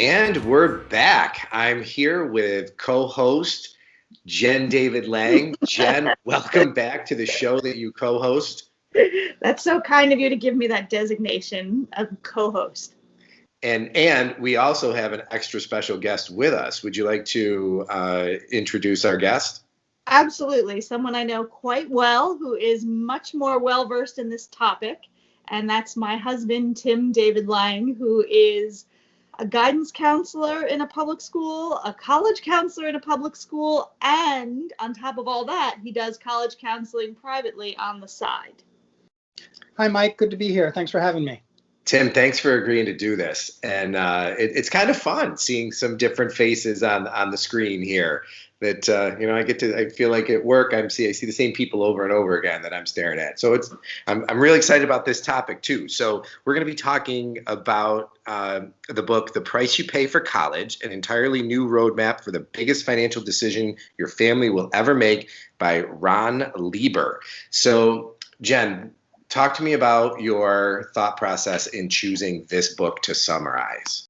And we're back. I'm here with co-host Jen David Lang. Jen, welcome back to the show that you co-host. That's so kind of you to give me that designation of co-host. And we also have an extra special guest with us. Would you like to introduce our guest? Absolutely. Someone I know quite well who is much more well-versed in this topic. And that's my husband, Tim David Lang, who is a guidance counselor in a public school, a college counselor in a public school, and on top of all that, he does college counseling privately on the side. Hi, Mike. Good to be here. Thanks for having me. Tim, thanks for agreeing to do this. And it's kind of fun seeing some different faces on the screen here. That I feel like at work I see the same people over and over again that I'm staring at. So I'm really excited about this topic too. So we're going to be talking about the book, The Price You Pay for College, an entirely new roadmap for the biggest financial decision your family will ever make, by Ron Lieber. So Jen, talk to me about your thought process in choosing this book to summarize.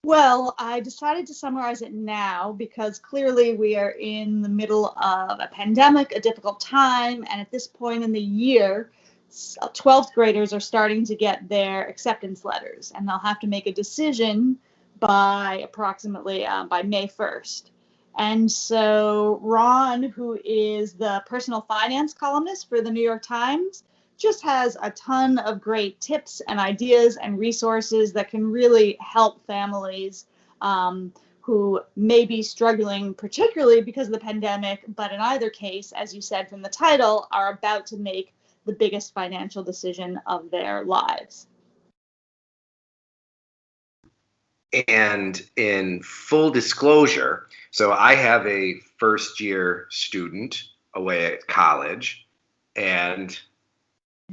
Well, I decided to summarize it now because clearly we are in the middle of a pandemic, a difficult time, and at this point in the year, 12th graders are starting to get their acceptance letters, and they'll have to make a decision by approximately by May 1st. And so Ron, who is the personal finance columnist for the New York Times, just has a ton of great tips and ideas and resources that can really help families who may be struggling, particularly because of the pandemic, but in either case, as you said from the title, are about to make the biggest financial decision of their lives. And in full disclosure, so I have a first year student away at college, and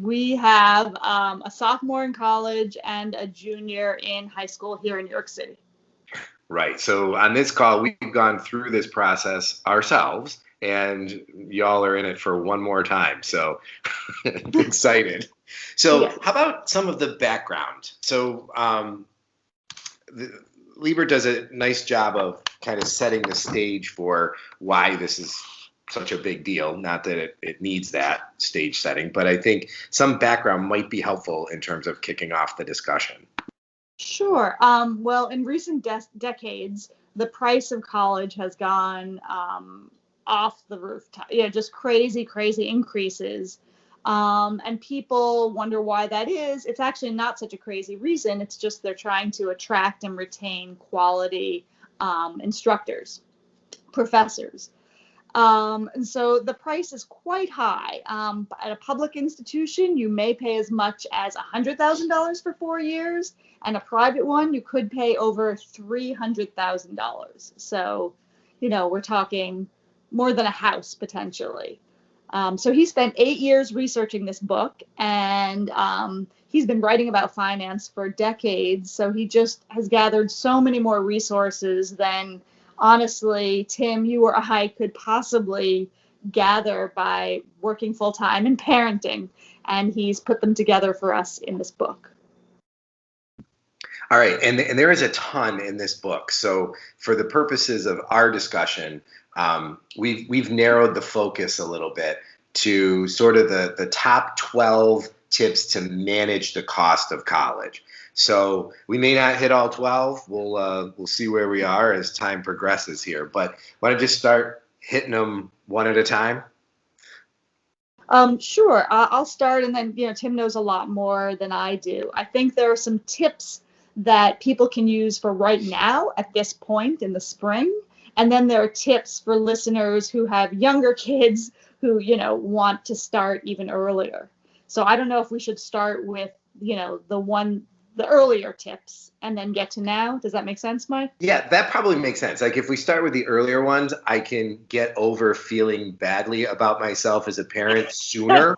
we have a sophomore in college and a junior in high school here in New York City. Right. So on this call, we've gone through this process ourselves, and y'all are in it for one more time. So excited. So Yeah. How about some of the background? So Lieber does a nice job of kind of setting the stage for why this is such a big deal. Not that it needs that stage setting, but I think some background might be helpful in terms of kicking off the discussion. Sure. Well, in recent decades, the price of college has gone off the roof. Just crazy increases. And people wonder why that is. It's actually not such a crazy reason. It's just they're trying to attract and retain quality instructors, professors. And so the price is quite high. At a public institution, you may pay as much as $100,000 for 4 years, and a private one, you could pay over $300,000. So, we're talking more than a house potentially. So he spent 8 years researching this book, and he's been writing about finance for decades. So he just has gathered so many more resources than, honestly, Tim, you or I could possibly gather by working full time and parenting. And he's put them together for us in this book. All right. And there is a ton in this book. So for the purposes of our discussion, we've narrowed the focus a little bit to sort of the top 12 tips to manage the cost of college. So we may not hit all 12. We'll see where we are as time progresses here. But why don't you just start hitting them one at a time? Sure. I'll start, and then Tim knows a lot more than I do. I think there are some tips that people can use for right now at this point in the spring. And then there are tips for listeners who have younger kids who, want to start even earlier. So I don't know if we should start with, the earlier tips and then get to now. Does that make sense, Mike? Yeah, that probably makes sense. Like if we start with the earlier ones, I can get over feeling badly about myself as a parent sooner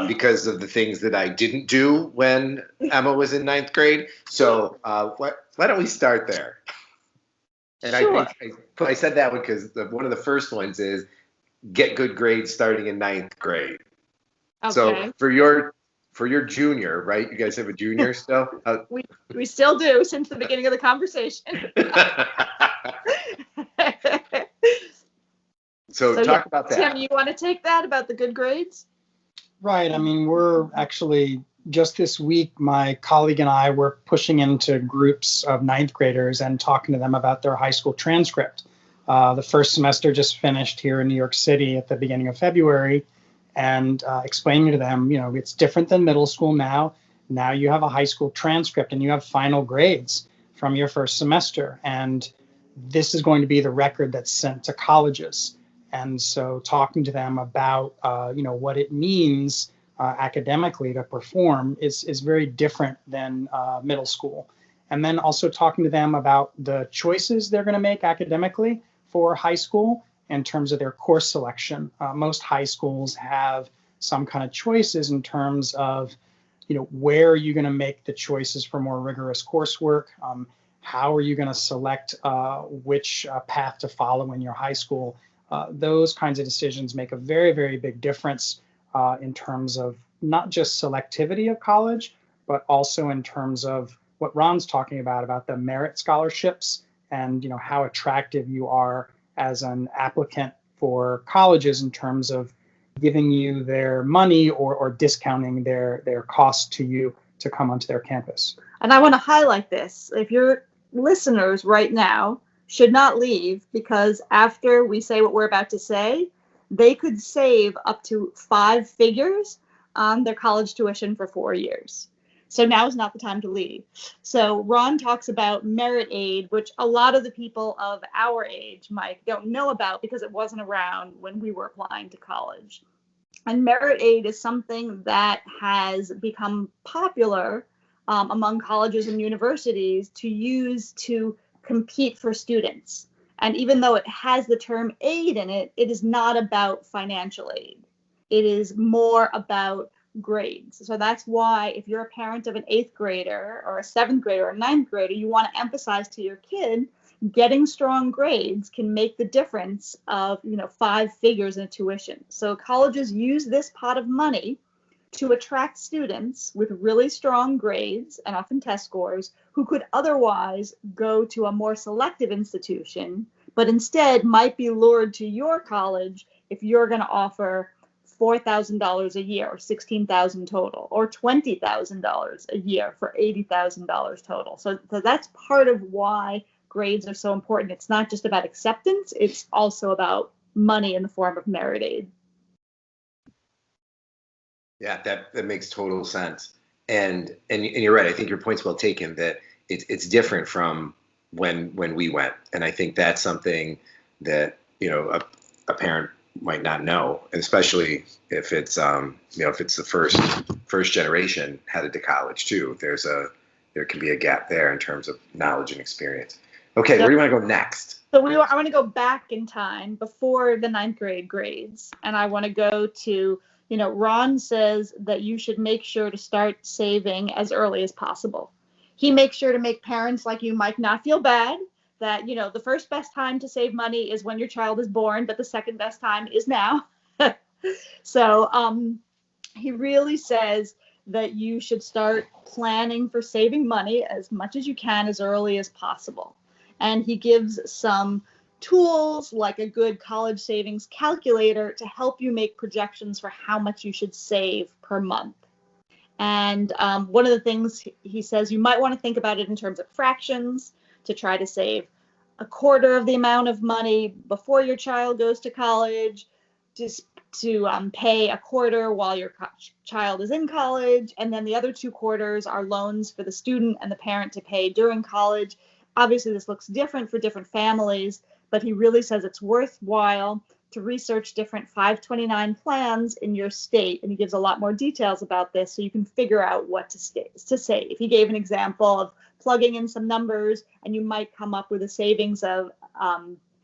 because of the things that I didn't do when Emma was in 9th grade. So why don't we start there? And sure. I said that because one of the first ones is get good grades starting in 9th grade. Okay. So for your for your junior, right? You guys have a junior still? We still do since the beginning of the conversation. So talk about that. Tim, you want to take that about the good grades? Right. I mean, we're actually just this week, my colleague and I were pushing into groups of ninth graders and talking to them about their high school transcript. The first semester just finished here in New York City at the beginning of February, and explaining to them, it's different than middle school now. Now you have a high school transcript and you have final grades from your first semester. And this is going to be the record that's sent to colleges. And so talking to them about, what it means academically to perform is very different than middle school. And then also talking to them about the choices they're going to make academically for high school in terms of their course selection. Most high schools have some kind of choices in terms of, where are you going to make the choices for more rigorous coursework? How are you going to select which path to follow in your high school? Those kinds of decisions make a very, very big difference in terms of not just selectivity of college, but also in terms of what Ron's talking about the merit scholarships and how attractive you are as an applicant for colleges in terms of giving you their money or discounting their cost to you to come onto their campus. And I want to highlight this. If your listeners right now should not leave, because after we say what we're about to say, they could save up to 5 figures on their college tuition for 4 years. So now is not the time to leave. So Ron talks about merit aid, which a lot of the people of our age, Mike, don't know about because it wasn't around when we were applying to college. And merit aid is something that has become popular among colleges and universities to use to compete for students. And even though it has the term aid in it, it is not about financial aid. It is more about grades. So that's why if you're a parent of an 8th grader or a 7th grader or a 9th grader, you want to emphasize to your kid getting strong grades can make the difference of 5 figures in a tuition. So colleges use this pot of money to attract students with really strong grades and often test scores who could otherwise go to a more selective institution, but instead might be lured to your college if you're going to offer $4,000 a year or $16,000 total, or $20,000 a year for $80,000 total. So that's part of why grades are so important. It's not just about acceptance, it's also about money in the form of merit aid. Yeah, that makes total sense. And you're right. I think your point's well taken that it's different from when we went. And I think that's something that, a parent might not know, and especially if it's if it's the first generation headed to college too. There can be a gap there in terms of knowledge and experience. Okay, where do you want to go next? So I want to go back in time before the 9th grade grades, and I want to go to, Ron says that you should make sure to start saving as early as possible. He makes sure to make parents like you, Mike, not feel bad that, the first best time to save money is when your child is born, but the second best time is now. So he really says that you should start planning for saving money as much as you can as early as possible. And he gives some tools like a good college savings calculator to help you make projections for how much you should save per month. And one of the things he says, you might want to think about it in terms of fractions to try to save a quarter of the amount of money before your child goes to college, just to pay a quarter while your child is in college. And then the other 2 quarters are loans for the student and the parent to pay during college. Obviously, this looks different for different families, but he really says it's worthwhile to research different 529 plans in your state. And he gives a lot more details about this so you can figure out what to save. He gave an example of plugging in some numbers and you might come up with a savings of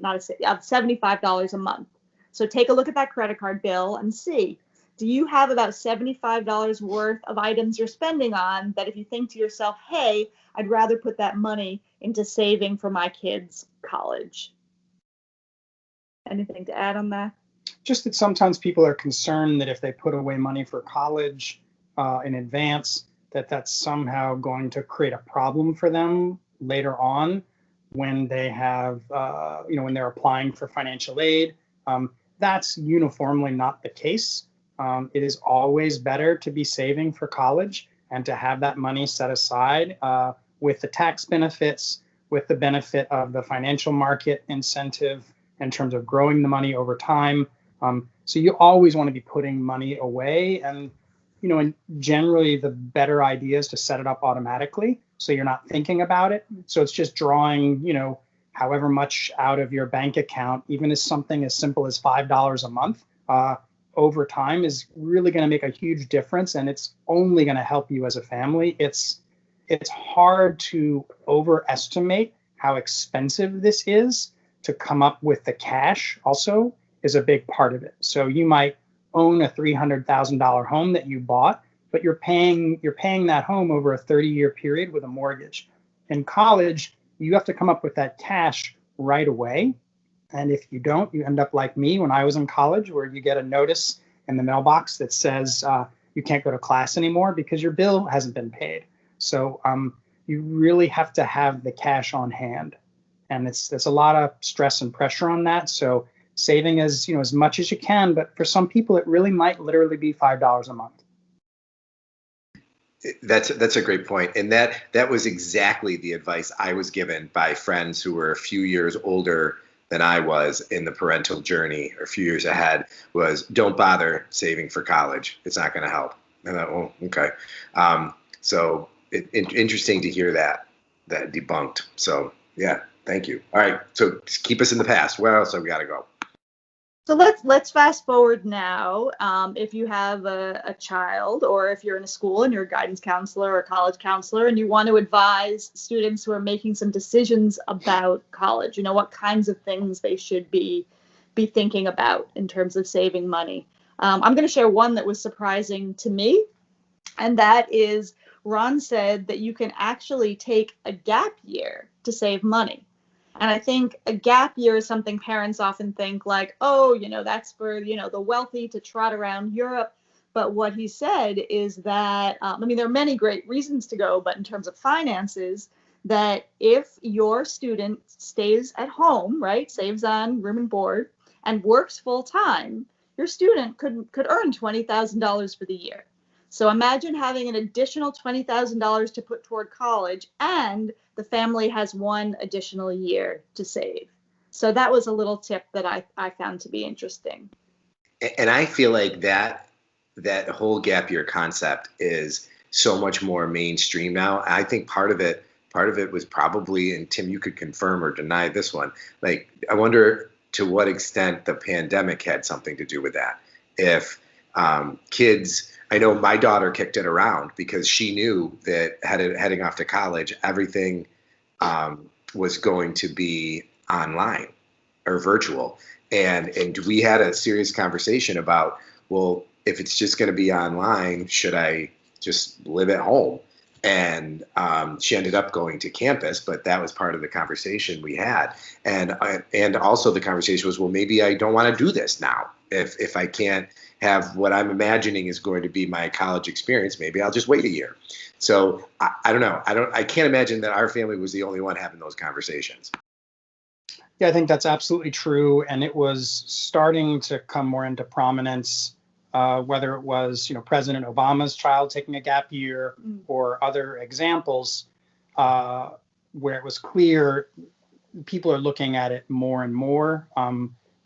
$75 a month. So take a look at that credit card bill and see, do you have about $75 worth of items you're spending on that if you think to yourself, hey, I'd rather put that money into saving for my kids' college? Anything to add on that? Just that sometimes people are concerned that if they put away money for college, in advance that that's somehow going to create a problem for them later on when they have, when they're applying for financial aid. That's uniformly not the case. It is always better to be saving for college and to have that money set aside with the tax benefits, with the benefit of the financial market incentive in terms of growing the money over time. So you always want to be putting money away. And generally the better idea is to set it up automatically so you're not thinking about it. So it's just drawing, however much out of your bank account, even as something as simple as $5 a month over time is really going to make a huge difference. And it's only going to help you as a family. It's hard to overestimate how expensive this is. To come up with the cash also is a big part of it. So you might own a $300,000 home that you bought, but you're paying that home over a 30-year period with a mortgage. In college, you have to come up with that cash right away. And if you don't, you end up like me when I was in college, where you get a notice in the mailbox that says you can't go to class anymore because your bill hasn't been paid. So you really have to have the cash on hand. And there's a lot of stress and pressure on that. So saving as much as you can, but for some people, it really might literally be $5 a month. That's a great point. And that was exactly the advice I was given by friends who were a few years older than I was in the parental journey, or a few years ahead, was don't bother saving for college. It's not going to help. And I thought, well, okay. So interesting to hear that debunked. So yeah, thank you. All right. So just keep us in the past. Where else have we got to go? So let's fast forward now. If you have a child, or if you're in a school and you're a guidance counselor or a college counselor, and you want to advise students who are making some decisions about college, what kinds of things they should be thinking about in terms of saving money. I'm going to share one that was surprising to me, and that is Ron said that you can actually take a gap year to save money. And I think a gap year is something parents often think like, oh, that's for, the wealthy to trot around Europe. But what he said is that, there are many great reasons to go, but in terms of finances, that if your student stays at home, right, saves on room and board and works full time, your student could earn $20,000 for the year. So imagine having an additional $20,000 to put toward college, and the family has one additional year to save. So that was a little tip that I found to be interesting. And I feel like that whole gap year concept is so much more mainstream now. I think part of it was probably, and Tim, you could confirm or deny this one, like I wonder to what extent the pandemic had something to do with that. If kids, I know my daughter kicked it around because she knew that heading off to college, everything was going to be online or virtual. And we had a serious conversation about, well, if it's just going to be online, should I just live at home? And she ended up going to campus, but that was part of the conversation we had. And also the conversation was, well, maybe I don't want to do this now. If I can't have what I'm imagining is going to be my college experience, maybe I'll just wait a year. So I don't know. I can't imagine that our family was the only one having those conversations. Yeah, I think that's absolutely true. And it was starting to come more into prominence, whether it was, President Obama's child taking a gap year or other examples where it was clear people are looking at it more and more.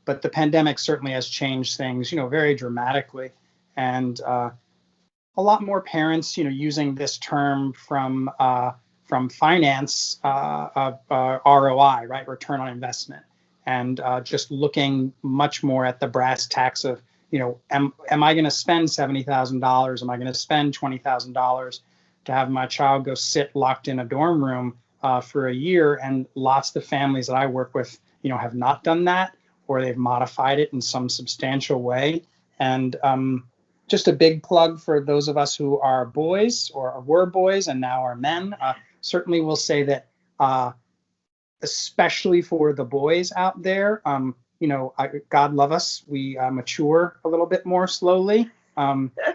But the pandemic certainly has changed things, very dramatically. And a lot more parents, using this term from finance of ROI, right, return on investment, and just looking much more at the brass tacks of, am I going to spend $70,000? Am I going to spend $20,000 to have my child go sit locked in a dorm room for a year? And lots of the families that I work with, have not done that, or they've modified it in some substantial way. And just a big plug for those of us who are boys or were boys and now are men. Certainly will say that, especially for the boys out there, God love us, we mature a little bit more slowly.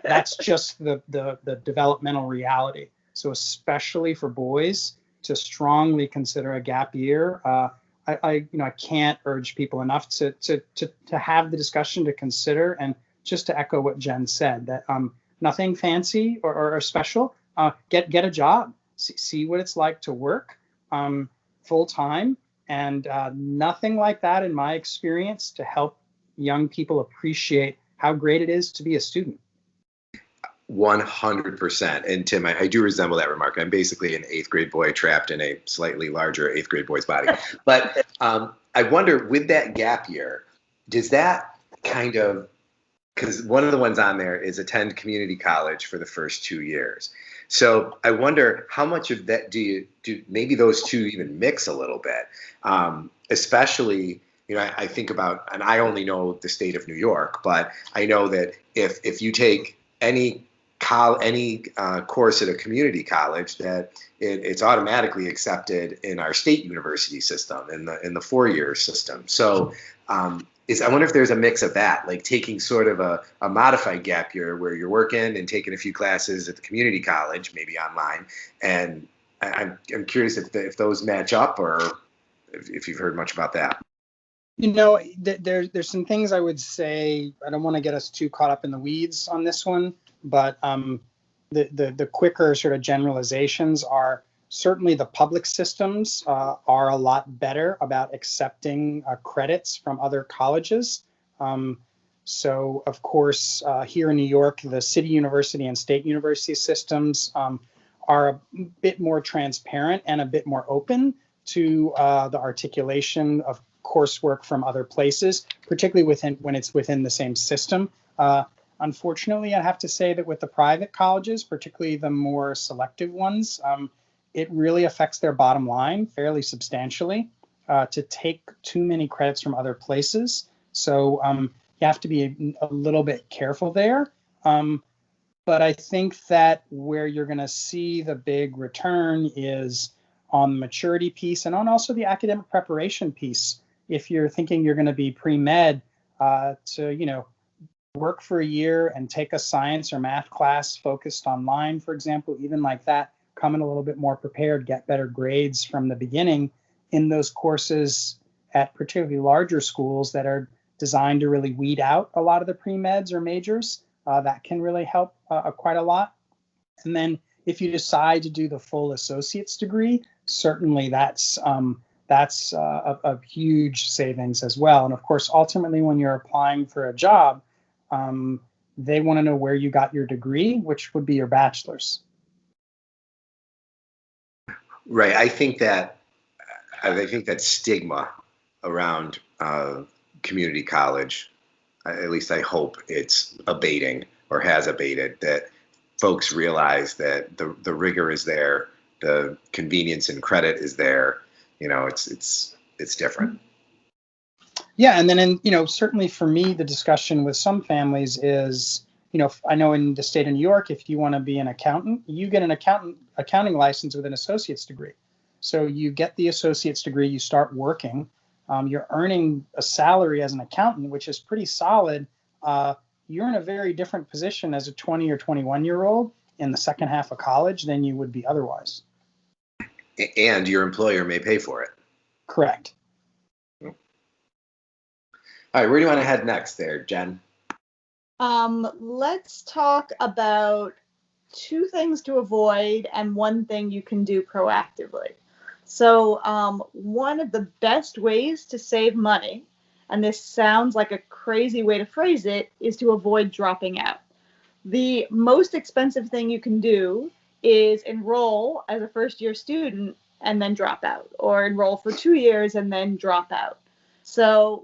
That's just the developmental reality. So especially for boys, to strongly consider a gap year, I can't urge people enough to have the discussion, to consider, and just to echo what Jen said, that nothing fancy or special. Get a job, see what it's like to work full time, and nothing like that in my experience to help young people appreciate how great it is to be a student. 100%. And Tim, I do resemble that remark. I'm basically an 8th grade boy trapped in a slightly larger 8th grade boy's body. But I wonder, with that gap year, does that kind of, because one of the ones on there is attend community college for the first 2 years. So I wonder how much of that do maybe those two even mix a little bit, especially, I think about, and I only know the state of New York, but I know that if you take any course at a community college, that it's automatically accepted in our state university system, in the 4-year system. So I wonder if there's a mix of that, like taking sort of a modified gap year where you're working and taking a few classes at the community college, maybe online. And I'm curious if those match up, or if you've heard much about that. There's some things I would say. I don't want to get us too caught up in the weeds on this one, but the quicker sort of generalizations are, certainly the public systems are a lot better about accepting credits from other colleges. So, of course, here in New York, the city university and state university systems are a bit more transparent and a bit more open to the articulation of coursework from other places, particularly when it's within the same system. Unfortunately, I have to say that with the private colleges, particularly the more selective ones, it really affects their bottom line fairly substantially to take too many credits from other places. So you have to be a little bit careful there. But I think that where you're going to see the big return is on the maturity piece and on also the academic preparation piece. If you're thinking you're going to be pre-med, to work for a year and take a science or math class focused online, for example, even like that, come in a little bit more prepared, get better grades from the beginning in those courses at particularly larger schools that are designed to really weed out a lot of the pre-meds or majors. That can really help quite a lot. And then if you decide to do the full associate's degree, certainly that's a huge savings as well. And of course, ultimately, when you're applying for a job, they want to know where you got your degree, which would be your bachelor's. Right. I think that stigma around community college, at least I hope it's abating or has abated, that folks realize that the rigor is there, the convenience and credit is there. It's different. Yeah, and then certainly for me, the discussion with some families is, I know in the state of New York, if you want to be an accountant, you get an accounting license with an associate's degree. So you get the associate's degree, you start working, you're earning a salary as an accountant, which is pretty solid. You're in a very different position as a 20 or 21-year-old in the second half of college than you would be otherwise. And your employer may pay for it. Correct. All right, where do you want to head next there, Jen? Let's talk about 2 things to avoid and 1 thing you can do proactively. So one of the best ways to save money, and this sounds like a crazy way to phrase it, is to avoid dropping out. The most expensive thing you can do is enroll as a first-year student and then drop out, or enroll for 2 years and then drop out. So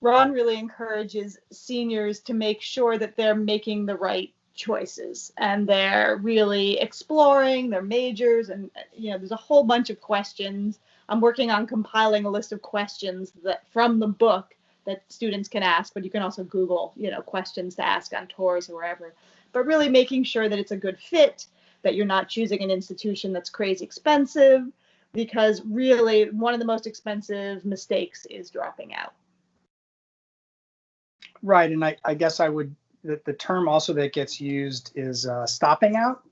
Ron really encourages seniors to make sure that they're making the right choices and they're really exploring their majors. And, there's a whole bunch of questions. I'm working on compiling a list of questions that from the book that students can ask, but you can also Google, questions to ask on tours or wherever. But really making sure that it's a good fit, that you're not choosing an institution that's crazy expensive, because really one of the most expensive mistakes is dropping out. Right, and I guess I would, the term also that gets used is stopping out.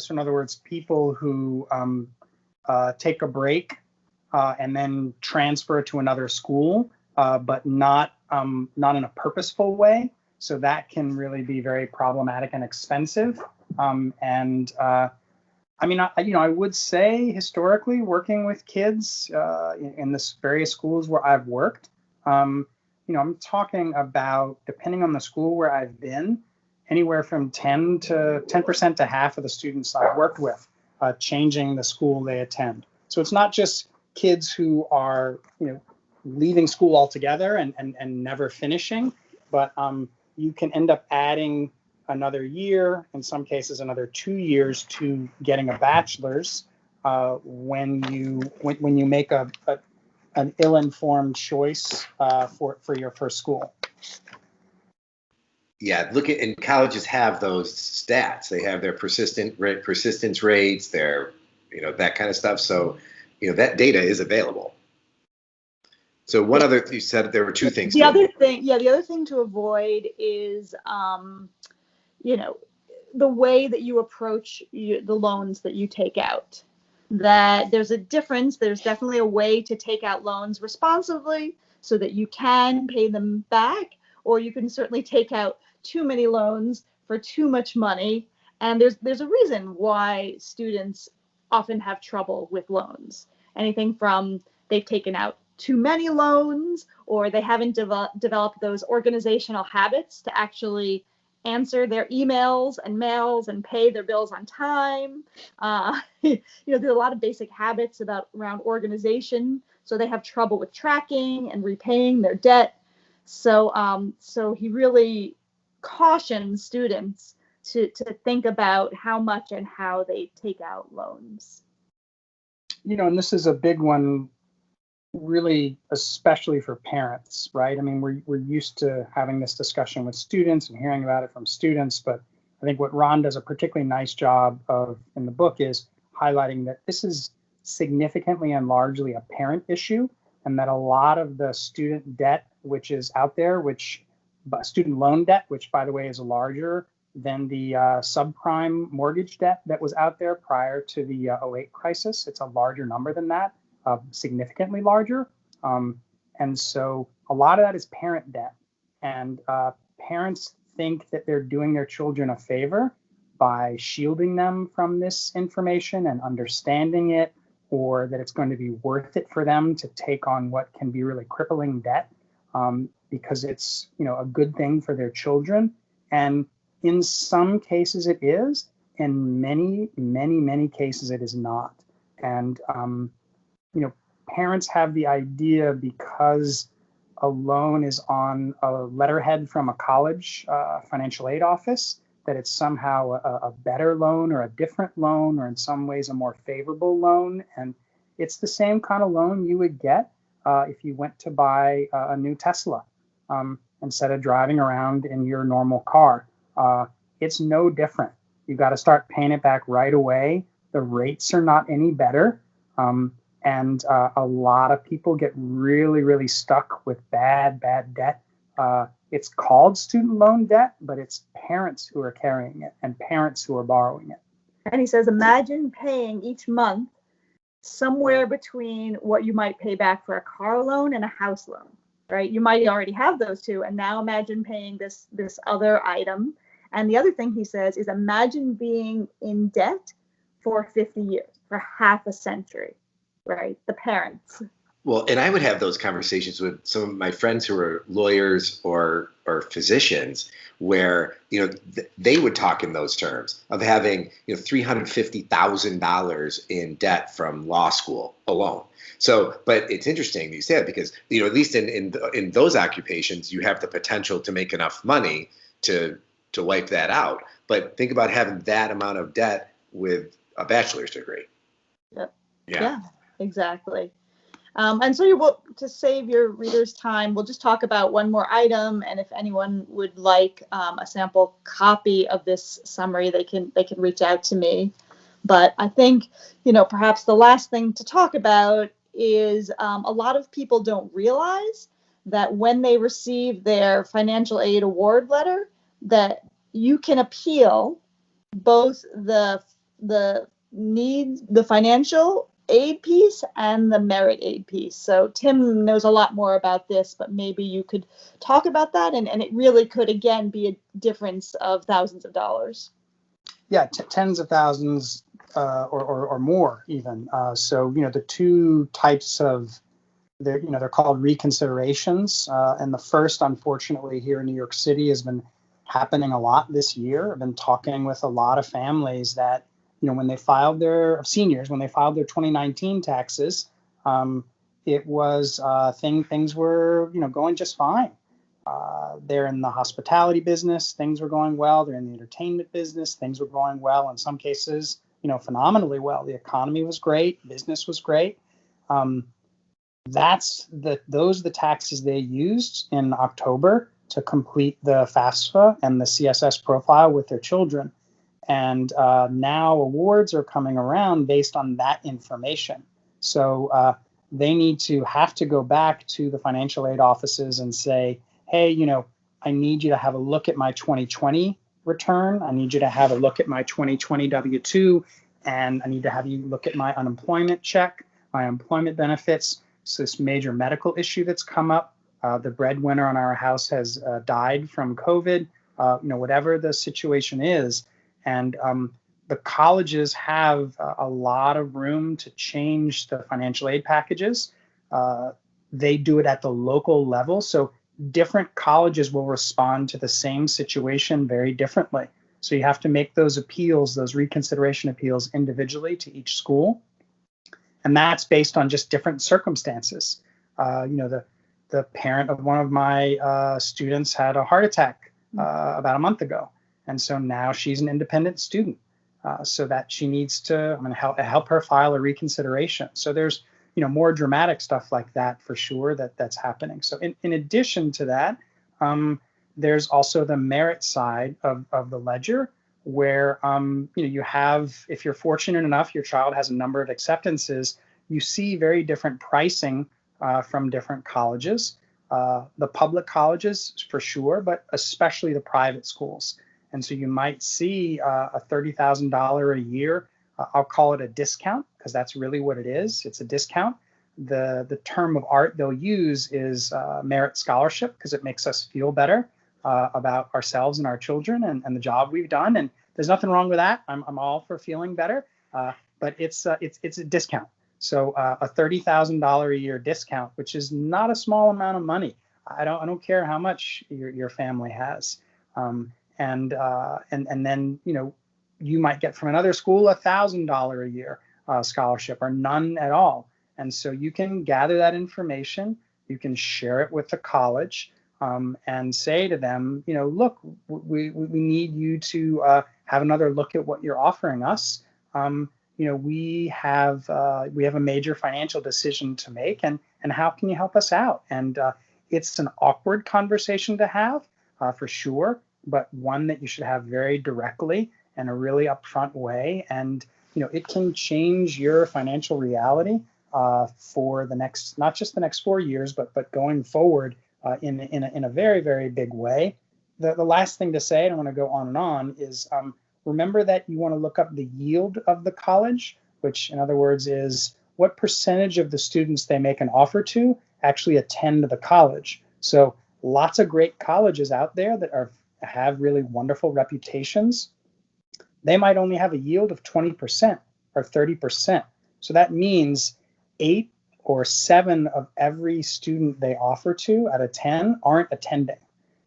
So in other words, people who take a break and then transfer to another school, but not in a purposeful way. So that can really be very problematic and expensive. And I mean, I would say historically, working with kids in this various schools where I've worked, I'm talking about, depending on the school where I've been, anywhere from 10% to half of the students I've worked with changing the school they attend. So it's not just kids who are, leaving school altogether and never finishing, but you can end up adding another year, in some cases another 2 years, to getting a bachelor's when you make an ill-informed choice for your first school. Yeah, and colleges have those stats. They have their persistence rates, their that kind of stuff. So that data is available. So you said there were two things. The other thing to avoid is the way that you approach the loans that you take out. That there's a difference. There's definitely a way to take out loans responsibly so that you can pay them back, or you can certainly take out too many loans for too much money. And there's a reason why students often have trouble with loans. Anything from they've taken out too many loans, or they haven't developed those organizational habits to actually answer their emails and mails and pay their bills on time. There's a lot of basic habits around organization, so they have trouble with tracking and repaying their debt. So he really cautions students to think about how much and how they take out loans. And this is a big one, really, especially for parents, right? I mean, we're used to having this discussion with students and hearing about it from students, but I think what Ron does a particularly nice job of in the book is highlighting that this is significantly and largely a parent issue, and that a lot of the student debt which is out there, student loan debt, which by the way is larger than the subprime mortgage debt that was out there prior to the 08 crisis. It's a larger number than that. Significantly larger. And so a lot of that is parent debt. And parents think that they're doing their children a favor by shielding them from this information and understanding it, or that it's going to be worth it for them to take on what can be really crippling debt because it's a good thing for their children. And in some cases it is, in many, many, many cases it is not. And parents have the idea, because a loan is on a letterhead from a college financial aid office, that it's somehow a better loan or a different loan, or in some ways a more favorable loan. And it's the same kind of loan you would get if you went to buy a new Tesla instead of driving around in your normal car. It's no different. You got to start paying it back right away. The rates are not any better. And a lot of people get really, really stuck with bad debt. It's called student loan debt, but it's parents who are carrying it and parents who are borrowing it. And he says, imagine paying each month somewhere between what you might pay back for a car loan and a house loan, right? You might already have those two, and now imagine paying this other item. And the other thing he says is, imagine being in debt for 50 years, for half a century. Right, the parents. Well, and I would have those conversations with some of my friends who are lawyers or physicians, where they would talk in those terms of having $350,000 in debt from law school alone. So, but it's interesting you said, because at least in those occupations, you have the potential to make enough money to wipe that out. But think about having that amount of debt with a bachelor's degree. Yep. Yeah. Exactly. And so to save your readers time, we'll just talk about one more item. And if anyone would like a sample copy of this summary, they can reach out to me. But I think, perhaps the last thing to talk about is a lot of people don't realize that when they receive their financial aid award letter, that you can appeal both the financial aid piece and the merit aid piece. So Tim knows a lot more about this, but maybe you could talk about that, and it really could again be a difference of thousands of dollars. Yeah, tens of thousands or more even. So the two types of they're called reconsiderations, and the first, unfortunately, here in New York City has been happening a lot this year. I've been talking with a lot of families that when they filed their 2019 taxes, it was things were going just fine. They're in the hospitality business, things were going well. They're in the entertainment business, things were going well. In some cases, phenomenally well. The economy was great, business was great. Those are the taxes they used in October to complete the FAFSA and the CSS profile with their children. And now awards are coming around based on that information. So they have to go back to the financial aid offices and say, hey, I need you to have a look at my 2020 return. I need you to have a look at my 2020 W-2, and I need to have you look at my unemployment check, my employment benefits. So this major medical issue that's come up, the breadwinner on our house has died from COVID, whatever the situation is. And the colleges have a lot of room to change the financial aid packages. They do it at the local level. So different colleges will respond to the same situation very differently. So you have to make those appeals, those reconsideration appeals individually to each school. And that's based on just different circumstances. The parent of one of my students had a heart attack about a month ago. And so now she's an independent student. So that she needs to help her file a reconsideration. So there's more dramatic stuff like that for sure that's happening. So in addition to that, there's also the merit side of the ledger, where you have, if you're fortunate enough, your child has a number of acceptances, you see very different pricing from different colleges, the public colleges for sure, but especially the private schools. And so you might see a $30,000 a year. I'll call it a discount because that's really what it is. It's a discount. The term of art they'll use is merit scholarship because it makes us feel better about ourselves and our children and the job we've done. And there's nothing wrong with that. I'm all for feeling better, but it's a discount. So a $30,000 a year discount, which is not a small amount of money. I don't care how much your family has. And then you might get from another school $1,000 a year scholarship or none at all. And so you can gather that information, you can share it with the college, and say to them, look, we need you to have another look at what you're offering us. We have a major financial decision to make, and how can you help us out? And it's an awkward conversation to have for sure, but one that you should have very directly in a really upfront way. And it can change your financial reality for the next, not just the next 4 years, but going forward in a very, very big way. The last thing to say, I don't want to go on and on, is remember that you want to look up the yield of the college, which in other words is what percentage of the students they make an offer to actually attend the college. So lots of great colleges out there that have really wonderful reputations. They might only have a yield of 20% or 30%. So that means 8 or 7 of every student they offer to out of 10 aren't attending.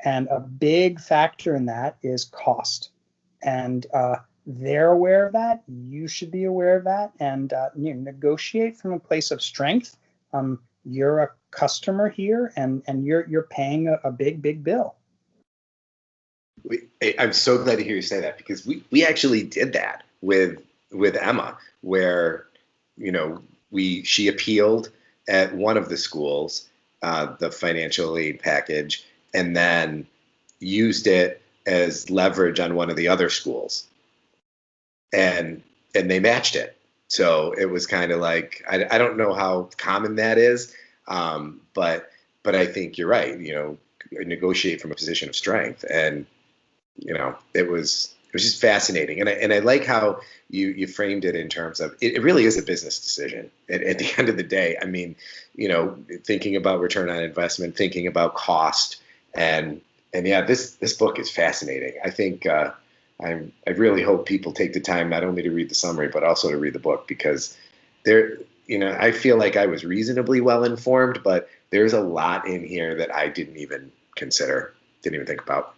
And a big factor in that is cost. And they're aware of that. You should be aware of that. And negotiate from a place of strength. You're a customer here, and you're paying a big bill. I'm so glad to hear you say that, because we actually did that with Emma, where she appealed at one of the schools, the financial aid package, and then used it as leverage on one of the other schools, and they matched it. So it was kind of like, I don't know how common that is, but but I think you're right. Negotiate from a position of strength, and it was just fascinating. And I like how you framed it in terms of it really is a business decision at the end of the day. I mean, thinking about return on investment, thinking about cost, and yeah, this book is fascinating. I think I really hope people take the time not only to read the summary but also to read the book, because I feel like I was reasonably well informed, but there's a lot in here that I didn't even consider, didn't even think about.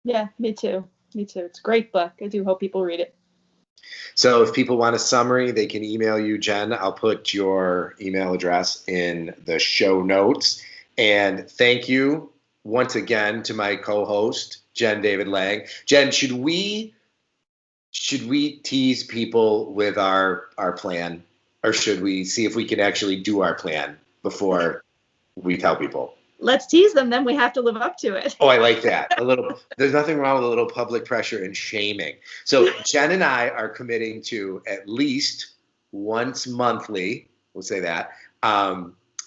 Yeah, me too. It's a great book. I do hope people read it. So if people want a summary, they can email you, Jen. I'll put your email address in the show notes. And thank you once again to my co-host, Jen David Lang. Jen, should we tease people with our plan, or should we see if we can actually do our plan before we tell people? Let's tease them, then we have to live up to it. Oh, I like that. There's nothing wrong with a little public pressure and shaming. So Jen and I are committing to at least once monthly, we'll say that,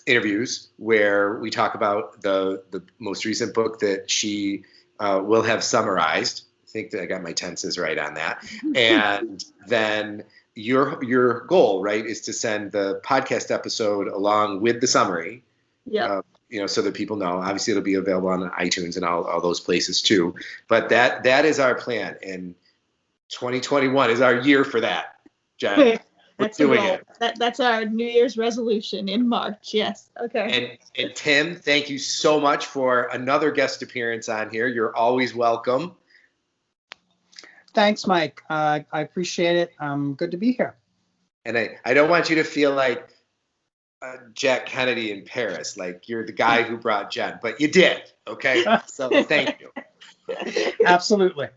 interviews where we talk about the most recent book that she will have summarized. I think that I got my tenses right on that. And then your goal, right, is to send the podcast episode along with the summary. Yeah. So that people know. Obviously, it'll be available on iTunes and all those places too. But that is our plan, and 2021 is our year for that, Jen. That's doing it. That's our New Year's resolution in March. Yes. Okay. And Tim, thank you so much for another guest appearance on here. You're always welcome. Thanks, Mike. I appreciate it. Good to be here. And I don't want you to feel like Jack Kennedy in Paris, like you're the guy who brought Jen, but you did. Okay. So thank you. Absolutely.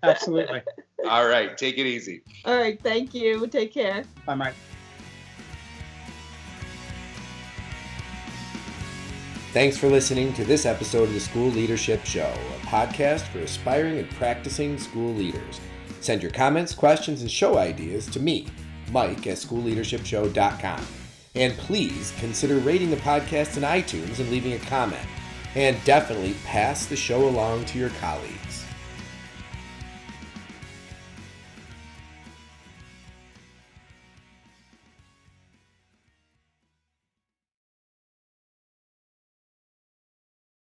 All right. Take it easy. All right. Thank you. Take care. Bye, Mike. Thanks for listening to this episode of the School Leadership Show, a podcast for aspiring and practicing school leaders. Send your comments, questions, and show ideas to me, Mike, at schoolleadershipshow.com. And please consider rating the podcast in iTunes and leaving a comment. And definitely pass the show along to your colleagues.